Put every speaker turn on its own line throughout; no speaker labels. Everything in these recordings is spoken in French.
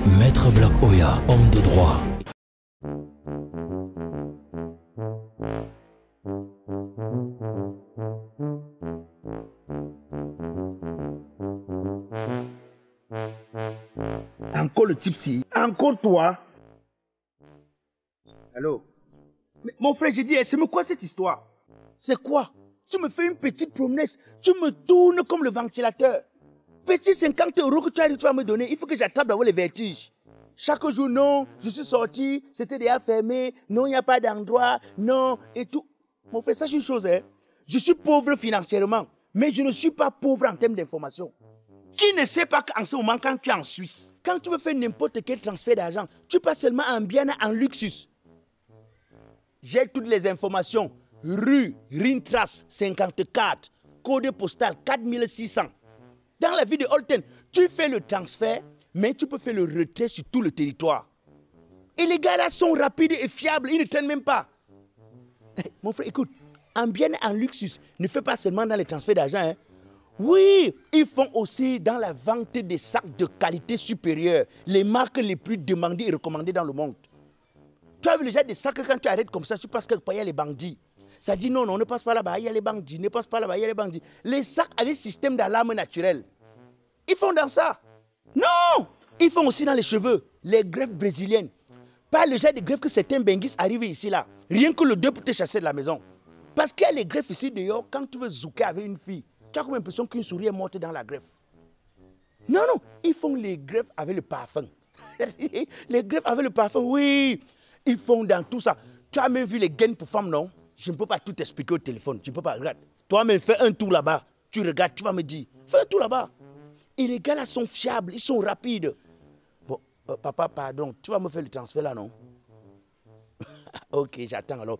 Maître Black Oya, homme de droit.
Encore le type-ci. Encore toi. Allô? Mais mon frère, j'ai dit, c'est quoi cette histoire? C'est quoi? Tu me fais une petite promesse. Tu me tournes comme le ventilateur. Petit 50 € que tu vas me donner, il faut que j'attrape d'abord les vertiges. Chaque jour, non, je suis sorti, c'était déjà fermé, non, il n'y a pas d'endroit, non, et tout. Mon frère, sache une chose, hein. Je suis pauvre financièrement, mais je ne suis pas pauvre en termes d'information. Qui ne sait pas qu'en ce moment, quand tu es en Suisse, quand tu veux faire n'importe quel transfert d'argent, tu passes seulement en Biana, en Luxus. J'ai toutes les informations. Rue Rintras 54, code postal 4600. Dans la ville de Holten, tu fais le transfert, mais tu peux faire le retrait sur tout le territoire. Et les gars là sont rapides et fiables, ils ne traînent même pas. Mon frère, écoute, en Biana, en Luxus, ne fais pas seulement dans les transferts d'argent, hein. Oui, ils font aussi dans la vente des sacs de qualité supérieure, les marques les plus demandées et recommandées dans le monde. Tu as vu déjà des sacs que quand tu arrêtes comme ça, tu passes quelque part, il y a les bandits. Ça dit non, non, ne passe pas là-bas, il y a les bandits, ne passe pas là-bas, il y a les bandits. Les sacs avec système d'alarme naturel. Ils font dans ça. Non, ils font aussi dans les cheveux, les greffes brésiliennes. Pas le genre de greffes que certains benguis arrivent ici là. Rien que le 2 pour te chasser de la maison. Parce qu'il y a les greffes ici dehors, quand tu veux zouker avec une fille, tu as comme l'impression qu'une souris est morte dans la greffe. Non, non, ils font les greffes avec le parfum. Les greffes avec le parfum, oui. Ils font dans tout ça. Tu as même vu les gaines pour femmes, non? Je ne peux pas tout expliquer au téléphone. Tu ne peux pas. Regarde. Toi-même, fais un tour là-bas. Tu regardes, tu vas me dire. Fais un tour là-bas. Et les gars là sont fiables, ils sont rapides. Bon, papa, pardon. Tu vas me faire le transfert là, non? Ok, j'attends alors.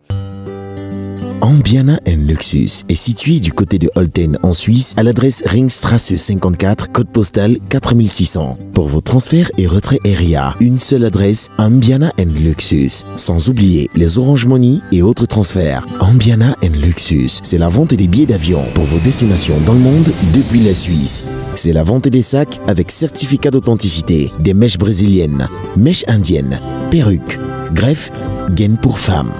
Ambiana Luxus est situé du côté de Holten en Suisse à l'adresse Ringstrasse 54, code postal 4600. Pour vos transferts et retraits RIA, une seule adresse, Ambiana Luxus. Sans oublier les Orange Money et autres transferts. Ambiana Luxus, c'est la vente des billets d'avion pour vos destinations dans le monde depuis la Suisse. C'est la vente des sacs avec certificat d'authenticité, des mèches brésiliennes, mèches indiennes, perruques, greffes, gaines pour femmes.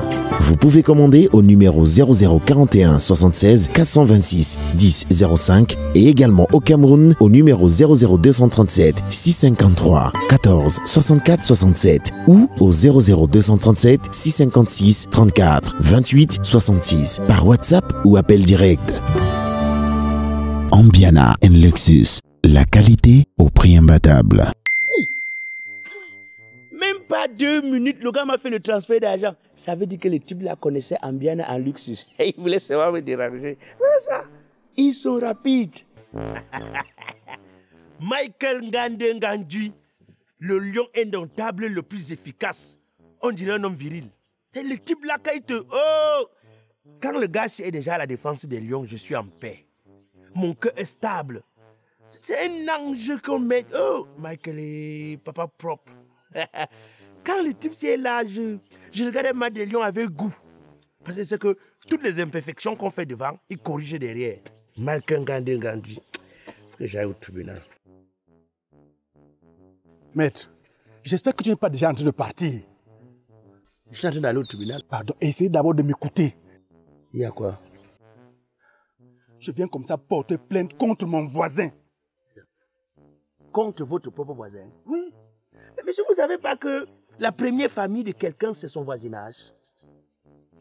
Vous pouvez commander au numéro 0041 76 426 10 05 et également au Cameroun au numéro 00237 653 14 64 67 ou au 00237 656 34 28 66 par WhatsApp ou appel direct. Ambiana Luxus, la qualité au prix imbattable.
Même pas 2 minutes, le gars m'a fait le transfert d'argent. Ça veut dire que le type là connaissait Ambiana en Luxus. Et il voulait seulement me déranger. Mais ça, ils sont rapides. Michael Ngande Ngandui, le lion indomptable le plus efficace. On dirait un homme viril. C'est le type là quand il te... Oh! Quand le gars est déjà à la défense des lions, je suis en paix. Mon cœur est stable. C'est un ange qu'on met. Oh! Michael est papa propre. Quand le type est là, je regardais Match des Lions avec goût. Parce que c'est que toutes les imperfections qu'on fait devant, il corrige derrière. Malcolm Gandhi, faut que j'aille au tribunal.
Maître, j'espère que tu n'es pas déjà en train de partir.
Je suis en train d'aller au tribunal.
Pardon, essayez d'abord de m'écouter.
Il y a quoi?
Je viens comme ça porter plainte contre mon voisin.
Contre votre propre voisin?
Oui.
Mais monsieur, vous ne savez pas que la première famille de quelqu'un, c'est son voisinage?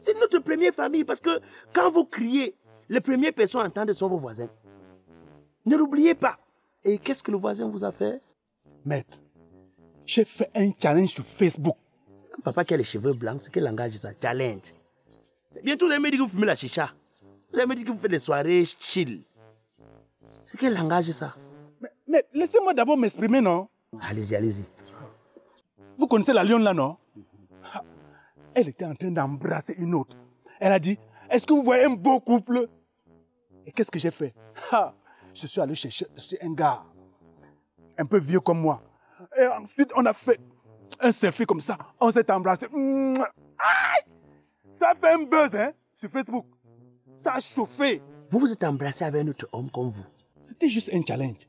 C'est notre première famille parce que quand vous criez, les premières personnes entendent sont vos voisins. Ne l'oubliez pas. Et qu'est-ce que le voisin vous a fait?
Maître, j'ai fait un challenge sur Facebook.
Papa qui a les cheveux blancs, c'est quel langage ça? Challenge. Bientôt, vous allez me dire que vous fumez la chicha. Vous allez me dire que vous faites des soirées chill. C'est quel langage ça?
Mais laissez-moi d'abord m'exprimer, non?
Allez-y, allez-y.
Vous connaissez la lionne là, non? Elle était en train d'embrasser une autre. Elle a dit, est-ce que vous voyez un beau couple? Et qu'est-ce que j'ai fait? Je suis allé chercher un gars, un peu vieux comme moi. Et ensuite, on a fait un selfie comme ça. On s'est embrassé. Ça a fait un buzz, hein, sur Facebook. Ça a chauffé.
Vous vous êtes embrassé avec un autre homme comme vous?
C'était juste un challenge.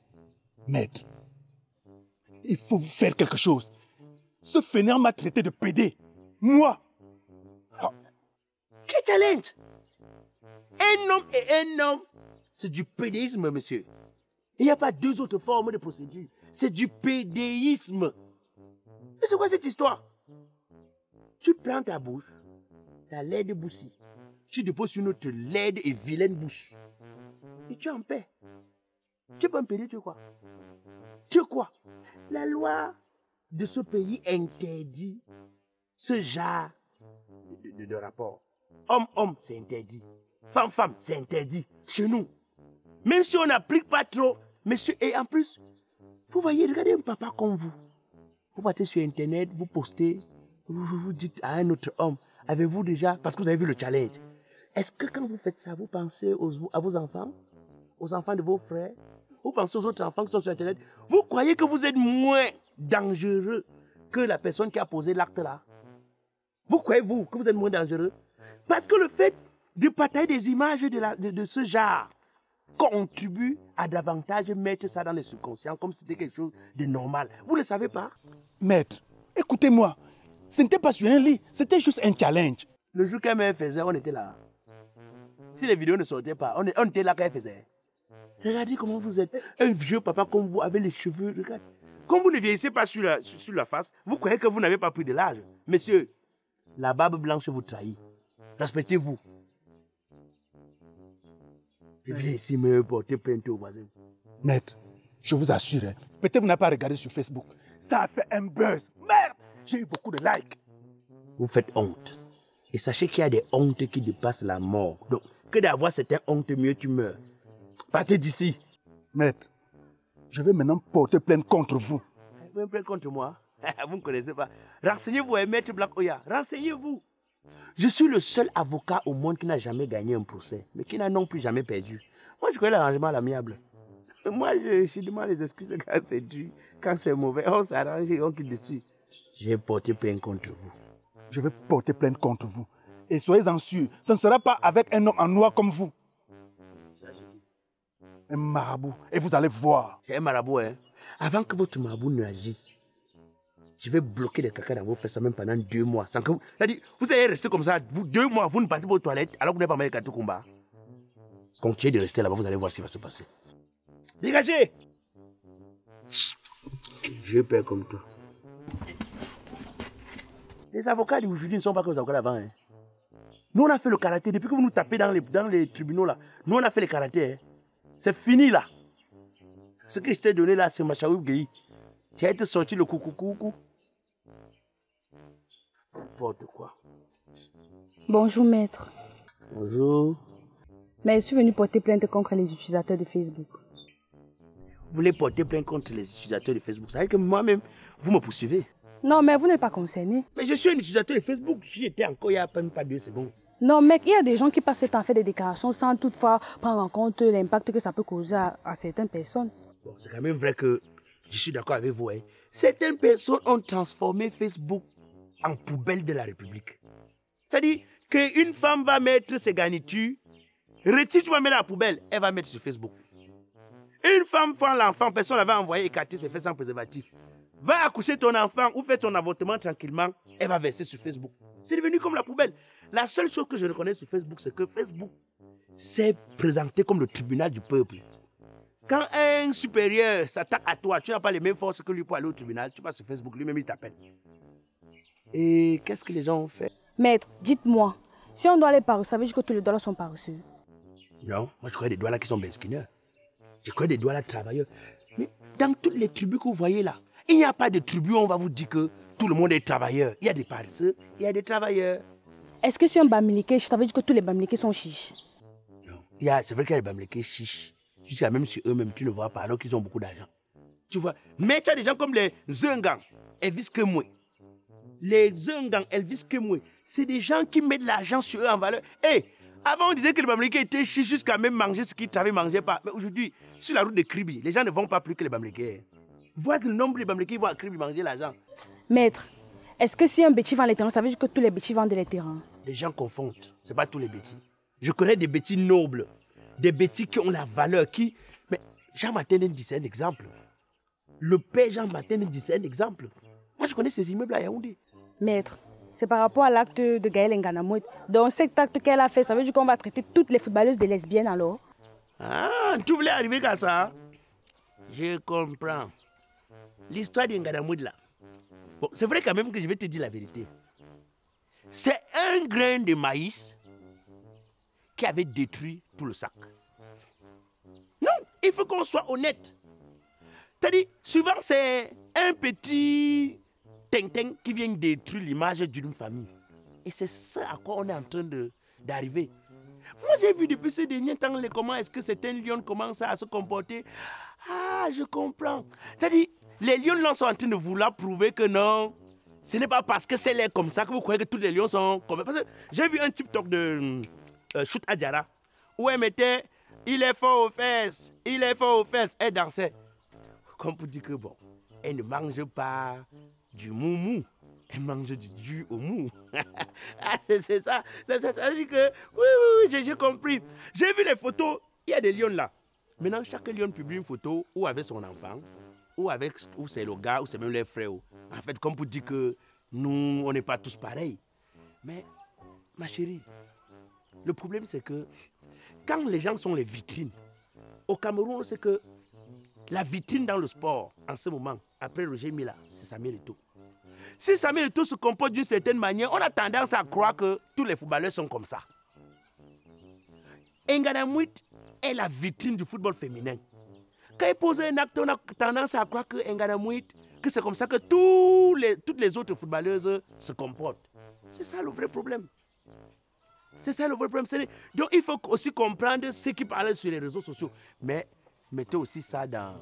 Maître, Il faut faire quelque chose. Ce fainéant m'a traité de pédé. Moi. Ah.
Quel challenge? Un homme et un homme, c'est du pédéisme, monsieur. Il n'y a pas deux autres formes de procédure. C'est du pédéisme. Mais c'est quoi cette histoire? Tu prends ta bouche, ta laide boussie, tu déposes sur notre laide et vilaine bouche. Et tu es en paix. Tu peux me péder, tu quoi? Tu quoi? La loi de ce pays interdit ce genre de rapport. Homme-homme, c'est interdit. Femme-femme, c'est interdit. Chez nous. Même si on n'applique pas trop, monsieur, et en plus, vous voyez, regardez un papa comme vous. Vous partez sur Internet, vous postez, vous dites à un autre homme, avez-vous déjà, parce que vous avez vu le challenge, est-ce que quand vous faites ça, vous pensez à vos enfants, aux enfants de vos frères, vous pensez aux autres enfants qui sont sur Internet, vous croyez que vous êtes moins dangereux que la personne qui a posé l'acte là? Vous croyez-vous que vous êtes moins dangereux? Parce que le fait de partager des images de ce genre contribue à davantage mettre ça dans le subconscient comme si c'était quelque chose de normal. Vous ne le savez pas?
Maître, écoutez-moi. Ce n'était pas sur un lit, c'était juste un challenge.
Le jour qu'elle me faisait, on était là. Si les vidéos ne sortaient pas, on était là quand elle faisait. Regardez comment vous êtes. Un vieux papa comme vous, avec les cheveux, regardez. Comme vous ne vieillissez pas sur la face, vous croyez que vous n'avez pas pris de l'âge. Monsieur, la barbe blanche vous trahit. Respectez-vous. Je viens ici me porter plainte aux voisins.
Maître, je vous assure, hein, peut-être vous n'avez pas regardé sur Facebook. Ça a fait un buzz. Merde, j'ai eu beaucoup de likes.
Vous faites honte. Et sachez qu'il y a des hontes qui dépassent la mort. Donc, que d'avoir cette honte, mieux tu meurs. Partez d'ici.
Maître, je vais maintenant porter plainte contre vous.
Vous me plainte contre moi? Vous ne connaissez pas. Renseignez-vous, Maître Black Oya. Renseignez-vous. Je suis le seul avocat au monde qui n'a jamais gagné un procès, mais qui n'a non plus jamais perdu. Moi, je connais l'arrangement à l'amiable. Moi, je demande les excuses quand c'est dur, quand c'est mauvais. On s'arrange et on quitte dessus. Je vais porter plainte contre vous.
Je vais porter plainte contre vous. Et soyez-en sûrs, ce ne sera pas avec un homme en noir comme vous. Un marabout. Et vous allez voir.
C'est un marabout, hein. Avant que votre marabout ne agisse, je vais bloquer les caca dans vos fesses même pendant 2 mois. Sans que vous... C'est-à-dire, vous allez rester comme ça, vous, 2 mois, vous ne partez pas aux toilettes, alors que vous n'avez pas mal de cartes combat. Continuez de rester là-bas, vous allez voir ce qui va se passer. Dégagez! Je perds comme toi. Les avocats d'aujourd'hui ne sont pas comme les avocats d'avant. Hein. Nous, on a fait le karaté. Depuis que vous nous tapez dans les tribunaux, là, nous, on a fait le karaté. Hein. C'est fini, là. Ce que je t'ai donné, là, c'est Machaoui Gueye. Tu as été sorti le coucou. N'importe quoi.
Bonjour, maître.
Bonjour.
Mais je suis venu porter plainte contre les utilisateurs de Facebook.
Vous voulez porter plainte contre les utilisateurs de Facebook? Ça veut dire que moi-même, vous me poursuivez?
Non, mais vous n'êtes pas concerné.
Mais je suis un utilisateur de Facebook. J'y étais encore il n'y a même pas 2 secondes.
Non, mec, il y a des gens qui passent le temps à faire des déclarations sans toutefois prendre en compte l'impact que ça peut causer à certaines personnes.
Bon, c'est quand même vrai que je suis d'accord avec vous. Hein. Certaines personnes ont transformé Facebook en poubelle de la République. C'est-à-dire qu'une femme va mettre ses garnitures, retire, tu vas mettre à la poubelle, elle va mettre sur Facebook. Une femme prend l'enfant, personne l'avait envoyé écarter ses fesses sans préservatif. Va accoucher ton enfant ou fais ton avortement tranquillement, elle va verser sur Facebook. C'est devenu comme la poubelle. La seule chose que je reconnais sur Facebook, c'est que Facebook s'est présenté comme le tribunal du peuple. Quand un supérieur s'attaque à toi, tu n'as pas les mêmes forces que lui pour aller au tribunal, tu vas sur Facebook, lui-même il t'appelle. Et qu'est-ce que les gens ont fait?
Maître, dites-moi, si on doit les parler, ça veut dire que tous les doigts sont paresseux?
Non, moi je connais des doigts là qui sont besquineurs. Je connais des doigts là travailleurs. Mais dans toutes les tribus que vous voyez là, il n'y a pas de tribu où on va vous dire que tout le monde est travailleur. Il y a des paresseux, il y a des travailleurs.
Est-ce que si un bamileke, ça veut dire que tous les bamileke sont chiches?
Non, c'est vrai qu'il y a des bamileke chiches. Jusqu'à même sur eux-mêmes, tu ne vois pas alors qu'ils ont beaucoup d'argent. Tu vois. Mais tu as des gens comme les Zungang, Elvis Kemwe. Les Zungang, Elvis Kemwe, c'est des gens qui mettent l'argent sur eux en valeur. Hey, avant on disait que les bamileke étaient chiches jusqu'à même manger ce qu'ils ne mangeaient pas. Mais aujourd'hui, sur la route de Kribi, les gens ne vont pas plus que les bamileke. Voici le nombre de bamileke qui vont à Kribi manger l'argent.
Maître, est-ce que si un bêtis vend les terrains, ça veut dire que tous les bêtis vendent les terrains?
Les gens confondent. Ce n'est pas tous les bêtis. Je connais des bêtis nobles. Des bêtis qui ont la valeur, qui... Mais Jean-Martin dit, c'est un exemple. Le père Jean-Martin dit c'est un exemple. Moi, je connais ces immeubles à Yaoundé.
Maître, c'est par rapport à l'acte de Gaëlle Nganamouet. Dans cet acte qu'elle a fait, ça veut dire qu'on va traiter toutes les footballeuses de lesbiennes alors?
Ah, tu voulais arriver à ça? Je comprends. L'histoire d'Nganamouet là. Bon, c'est vrai quand même que je vais te dire la vérité. C'est un grain de maïs qui avait détruit tout le sac. Non, il faut qu'on soit honnête. C'est-à-dire, souvent c'est un petit ting-ting qui vient détruire l'image d'une famille. Et c'est ça à quoi on est en train d'arriver. Moi j'ai vu depuis ces derniers temps comment est-ce que certains lions commencent à se comporter. Ah, je comprends. C'est-à-dire, les lions là sont en train de vouloir prouver que non, ce n'est pas parce que c'est l'air comme ça que vous croyez que tous les lions sont comme... Parce que j'ai vu un TikTok de Shoot Adjara où elle mettait « Il est fort aux fesses, il est fort aux fesses ». Elle dansait. Comme pour dire que bon, elle ne mange pas du moumou, elle mange du au mou. C'est ça. Ça veut dire que oui, j'ai compris. J'ai vu les photos, il y a des lions là. Maintenant, chaque lion publie une photo ou avec son enfant, ou c'est le gars, ou c'est même les frères. En fait, comme pour dire que nous, on n'est pas tous pareils. Mais, ma chérie, le problème c'est que quand les gens sont les vitrines, au Cameroun, c'est que la vitrine dans le sport, en ce moment, après Roger Mila, c'est Samuel Eto'o. Si Samuel Eto'o se comporte d'une certaine manière, on a tendance à croire que tous les footballeurs sont comme ça. Nganamouet est la vitrine du football féminin. Quand il pose un acte, on a tendance à croire que Nganamouet, que c'est comme ça que toutes les autres footballeuses se comportent. C'est ça le vrai problème. C'est ça le vrai problème. Donc il faut aussi comprendre ce qui parle sur les réseaux sociaux. Mais mettez aussi ça dans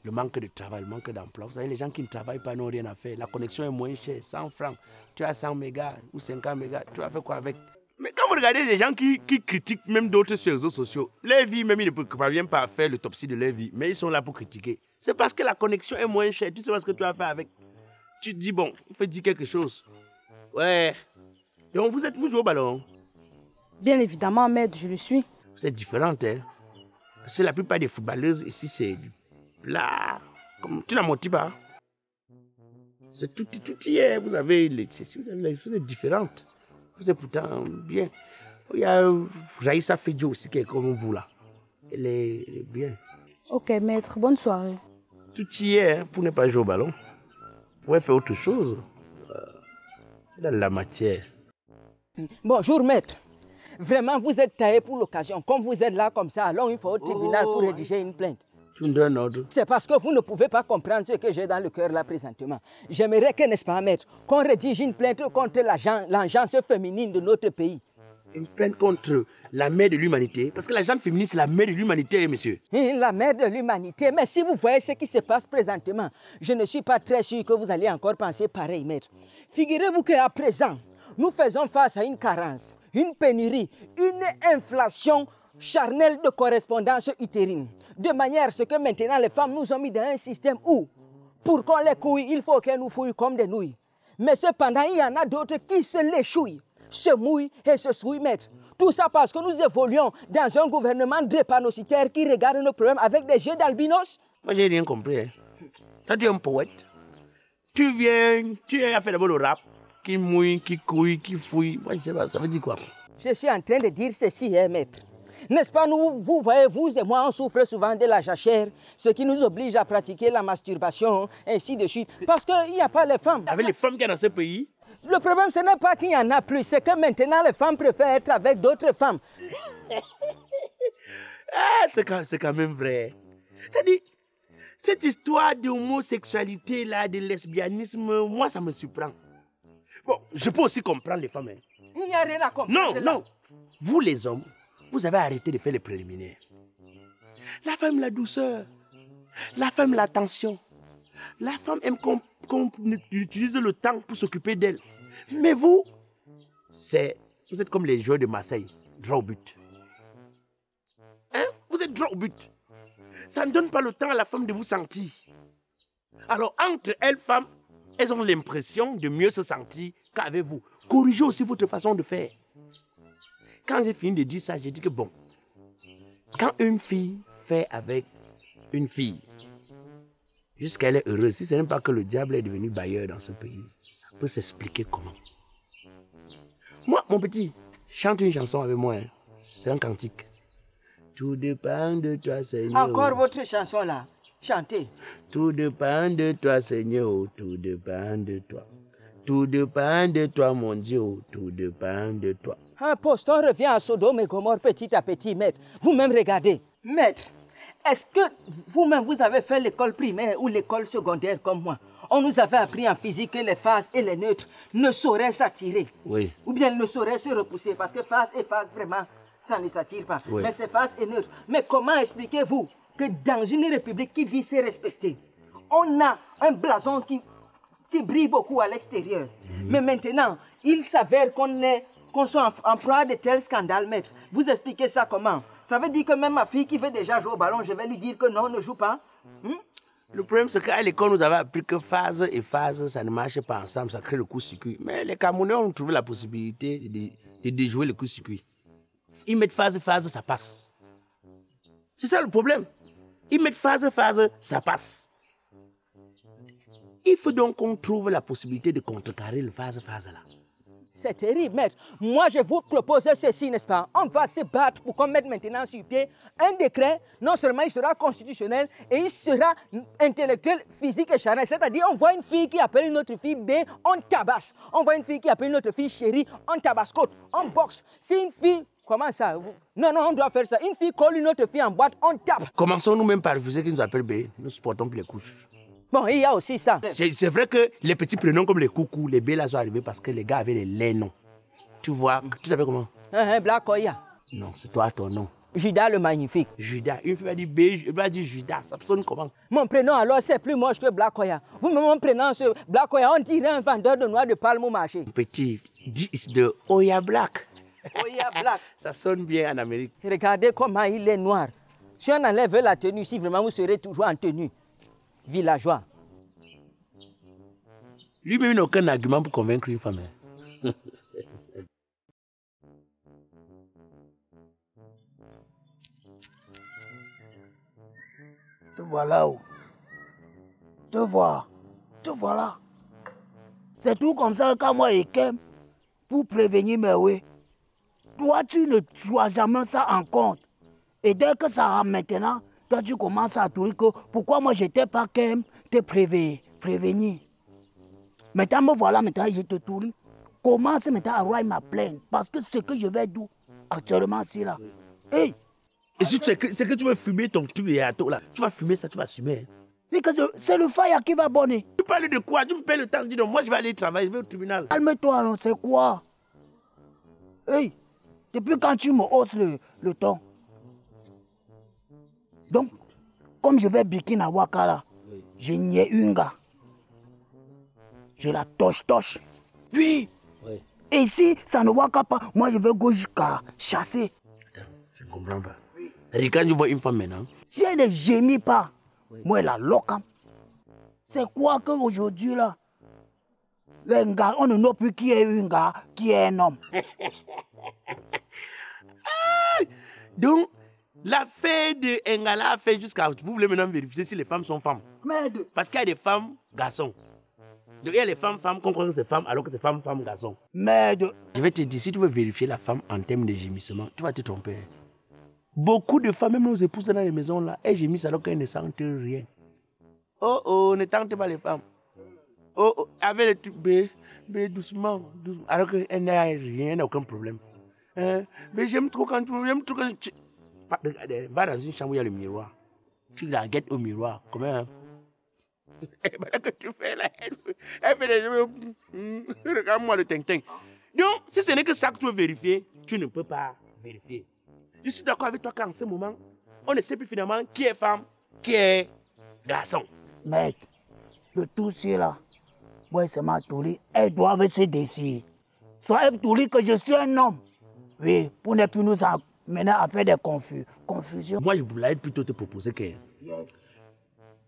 le manque de travail, le manque d'emploi. Vous savez, les gens qui ne travaillent pas n'ont rien à faire. La connexion est moins chère, 100 francs. Tu as 100 mégas ou 50 mégas, tu vas faire quoi avec? Mais quand vous regardez les gens qui critiquent même d'autres sur les réseaux sociaux, leur vie, même ils ne parviennent pas à faire l'autopsie de leur vie, mais ils sont là pour critiquer. C'est parce que la connexion est moins chère. Tu sais pas ce que tu vas faire avec. Tu te dis, bon, il faut dire quelque chose. Ouais. Donc vous jouez au ballon?
Bien évidemment, maître, je le suis.
Vous êtes différente, hein? Parce que la plupart des footballeuses ici, c'est là. Comme tu n'as menti pas. C'est tout hier. Vous êtes différente. Vous êtes pourtant bien. Il y a Raïssa Fedjo aussi qui est comme vous là. Elle est bien.
Ok, maître, bonne soirée.
Tout hier, hein, pour ne pas jouer au ballon. Vous pouvez faire autre chose. Dans la matière.
Bonjour, maître. Vraiment, vous êtes taillé pour l'occasion. Comme vous êtes là comme ça, alors il faut au tribunal pour rédiger une plainte.
Tu me donnes ordre.
C'est parce que vous ne pouvez pas comprendre ce que j'ai dans le cœur là présentement. J'aimerais que, n'est-ce pas, maître, qu'on rédige une plainte contre l'agence féminine de notre pays.
Une plainte contre la mère de l'humanité? Parce que la gente féminine, c'est la mère de l'humanité, monsieur.
La mère de l'humanité. Mais si vous voyez ce qui se passe présentement, je ne suis pas très sûr que vous allez encore penser pareil, maître. Figurez-vous qu'à présent, nous faisons face à une carence, une pénurie, une inflation charnelle de correspondance utérine. De manière à ce que maintenant les femmes nous ont mis dans un système où, pour qu'on les couille, il faut qu'elles nous fouillent comme des nouilles. Mais cependant, il y en a d'autres qui se léchouillent, se mouillent et se souillent, maître. Tout ça parce que nous évoluons dans un gouvernement drépanocytaire qui regarde nos problèmes avec des yeux d'albinos.
Moi, j'ai rien compris. Hein. Toi, tu es un poète. Tu as fait d'abord le rap, qui mouille, qui couille, qui fouille. Moi, je sais pas, ça veut dire quoi?
Je suis en train de dire ceci, hein, maître. N'est-ce pas, vous voyez, vous et moi, on souffre souvent de la jachère, ce qui nous oblige à pratiquer la masturbation, ainsi de suite. Parce qu'il n'y a pas les femmes.
Avec les femmes qu'il y a dans ce pays?
Le problème, ce n'est pas qu'il y en a plus, c'est que maintenant, les femmes préfèrent être avec d'autres femmes.
C'est quand même vrai. C'est-à-dire, cette histoire d'homosexualité, là, de lesbianisme, moi, ça me surprend. Bon, je peux aussi comprendre les femmes. Hein.
Il n'y a rien à comprendre.
Non. Vous, les hommes, vous avez arrêté de faire les préliminaires. La femme, la douceur. La femme, l'attention. La femme aime qu'on utilise le temps pour s'occuper d'elle. Mais vous êtes comme les joueurs de Marseille, droit au but. Hein? Vous êtes droit au but. Ça ne donne pas le temps à la femme de vous sentir. Alors, entre elles, femmes, elles ont l'impression de mieux se sentir qu'avec vous. Corrigez aussi votre façon de faire. Quand j'ai fini de dire ça, j'ai dit que bon, quand une fille fait avec une fille, Jusqu'elle est heureuse. Si ce n'est pas que le diable est devenu bailleur dans ce pays, ça peut s'expliquer comment. Moi, mon petit, chante une chanson avec moi. Hein. C'est un cantique. Tout dépend de toi, Seigneur.
Encore votre chanson là. Chantez.
Tout dépend de toi, Seigneur. Tout dépend de toi. Tout dépend de toi, mon Dieu. Tout dépend de toi.
Un poste, on revient à Sodome et Gomorrhe petit à petit, maître. Vous-même regardez. Maître, est-ce que vous-même vous avez fait l'école primaire ou l'école secondaire comme moi? On nous avait appris en physique que les phases et les neutres ne sauraient s'attirer.
Oui.
Ou bien ne sauraient se repousser parce que phase et phase, vraiment, ça ne s'attire pas.
Oui.
Mais c'est phase et neutre. Mais comment expliquez-vous que dans une république qui dit c'est respecté, on a un blason qui brille beaucoup à l'extérieur. Mais maintenant, il s'avère qu'on soit en proie de tels scandales, maître. Vous expliquez ça comment? Ça veut dire que même ma fille qui veut déjà jouer au ballon, je vais lui dire que non, ne joue pas.
Le problème, c'est qu'à l'école, nous avons appris que phase et phase, ça ne marche pas ensemble, ça crée le coup-circuit. Mais les Camerounais ont trouvé la possibilité de déjouer le coup-circuit. Ils mettent phase et phase, ça passe. C'est ça le problème. Ils mettent phase et phase, ça passe. Il faut donc qu'on trouve la possibilité de contrecarrer le phase là.
C'est terrible, maître. Moi, je vous propose ceci, n'est-ce pas? On va se battre pour qu'on mette maintenant sur pied un décret. Non seulement il sera constitutionnel, et il sera intellectuel, physique et charnel. C'est-à-dire, on voit une fille qui appelle une autre fille B, on tabasse. On voit une fille qui appelle une autre fille chérie, on tabascote, on boxe. Si une fille... Comment ça? Non, on doit faire ça. Une fille colle une autre fille en boîte, on tape.
Commençons nous-mêmes par refuser qu'ils nous appellent B. Nous supportons plus les couches.
Bon, il y a aussi ça.
C'est vrai que les petits prénoms comme les coucous, les B là sont arrivés parce que les gars avaient les noms. Tu vois, tu t'appelles comment?
Black Oya.
Non, c'est toi ton nom.
Judas le magnifique.
Judas. Une fille va dire B, elle va dire Judas. Ça sonne comment?
Mon prénom alors c'est plus moche que Black Oya. Vous-même mon prénom c'est Black Oya, on dirait un vendeur de noix de palme au marché.
Petit, dis de Oya Black.
Oya Black.
Ça sonne bien en Amérique.
Regardez comment il est noir. Si on enlève la tenue, si vraiment vous serez toujours en tenue. Villageois.
Lui-même n'a aucun argument pour convaincre une femme.
Te voilà où? Te vois. Te voilà. C'est tout comme ça qu'à moi et Kem pour prévenir mes oui. Toi, tu ne vois jamais ça en compte. Et dès que ça rentre maintenant, toi, tu commences à trouver que pourquoi moi, je n'étais pas Kem te prévenir. Maintenant, me voilà, maintenant, je te tourne. Commence maintenant à rouler ma plainte. Parce que ce que je vais dire actuellement, c'est là. Hey!
Et si c'est que tu veux fumer ton tube et ato là, tu vas fumer ça, tu vas assumer.
C'est le fire qui va bonner.
Tu parles de quoi? Tu me payes le temps de dire non, moi je vais aller travailler, je vais au tribunal.
Calme-toi, non, c'est quoi? Hey! Depuis quand tu me hausses le ton? Donc, comme je vais biquer à Wakala, je n'y ai une gars. Je la toche. Oui. Oui. Et si ça ne waka pas, moi je vais go jusqu'à chasser.
Attends, je ne comprends pas. Oui. Et quand tu vois une femme maintenant?
Si elle ne gémit pas, oui. Moi elle la loque. C'est quoi qu'aujourd'hui là, les gars, on ne sait plus qui est un gars, qui est un homme.
Donc, l'affaire de Engala a fait jusqu'à... Vous voulez maintenant vérifier si les femmes sont femmes?
Merde.
Parce qu'il y a des femmes, garçons. Donc, il y a les femmes, qu'on croit que c'est femmes, alors que c'est femmes, garçons.
Merde.
Je vais te dire, si tu veux vérifier la femme en termes de gémissement, tu vas te tromper. Beaucoup de femmes, même nos épouses dans les maisons là, elles gémissent alors qu'elles ne sentent rien. Oh, ne tente pas les femmes. Oh, avec les trucs, bé, doucement, alors qu'elles n'ont rien, elles n'ont aucun problème. Mais j'aime trop quand tu... Va dans une chambre où il y a le miroir. Tu la guettes au miroir. Comment? Voilà que tu fais là. Elle fait des... Regarde-moi le ting-ting. Donc, si ce n'est que ça que tu veux vérifier, tu ne peux pas vérifier. Je suis d'accord avec toi qu'en ce moment, on ne sait plus finalement qui est femme, qui est garçon.
Mec, le tout c'est là. Moi, c'est ma touli. Elles doivent se décider. Soit elles touli que je suis un homme. Oui, pour ne plus nous amener à faire des confusions.
Moi, je voulais plutôt te proposer que... Yes.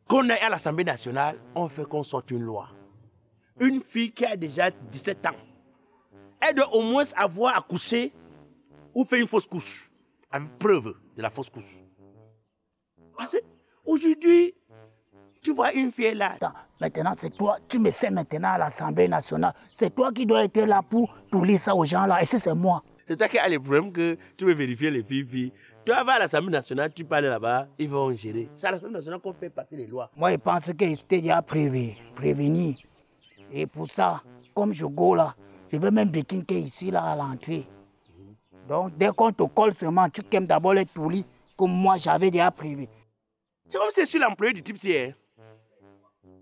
Qu'on aille à l'Assemblée nationale, on fait qu'on sorte une loi. Une fille qui a déjà 17 ans, elle doit au moins avoir accouché ou fait une fausse couche. Avec preuve de la fausse couche. Parce qu'aujourd'hui, Tu vois une fille là.
Attends, maintenant c'est toi, tu me sais maintenant à l'Assemblée nationale. C'est toi qui dois être là pour lire ça aux gens là. Et c'est moi.
C'est toi qui as les problèmes que tu veux vérifier les filles. Toi, va à l'Assemblée nationale, tu parles là-bas, ils vont gérer. C'est à l'Assemblée nationale qu'on fait passer les lois.
Moi, je pense que j'étais déjà prévenu. Et pour ça, comme je go là, je veux même déquinquer ici là à l'entrée. Donc, dès qu'on te colle seulement, tu aimes d'abord les toulis, comme moi j'avais déjà prévu.
C'est comme si je suis l'employé du type ci. Hein.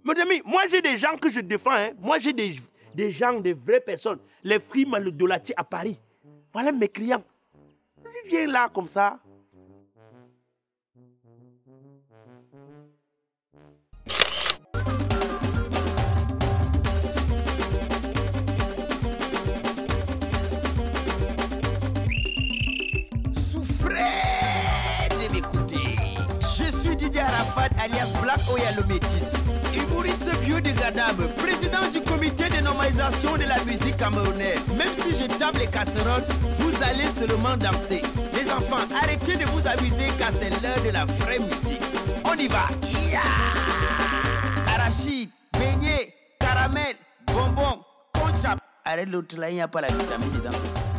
Mon ami, moi j'ai des gens que je défends. Hein. Moi j'ai des gens, des vraies personnes. Les fruits Malodolati à Paris. Voilà mes clients. Tu viens là comme ça.
Arafat alias Black Oya le Métis, humoriste biodégradable, président du comité de normalisation de la musique camerounaise. Même si je tape les casseroles, vous allez seulement danser. Les enfants, arrêtez de vous amuser car c'est l'heure de la vraie musique. On y va. Arachide, beignet, caramel, bonbon, conchap. Arrête l'autre là, il n'y a pas la vitamine dedans.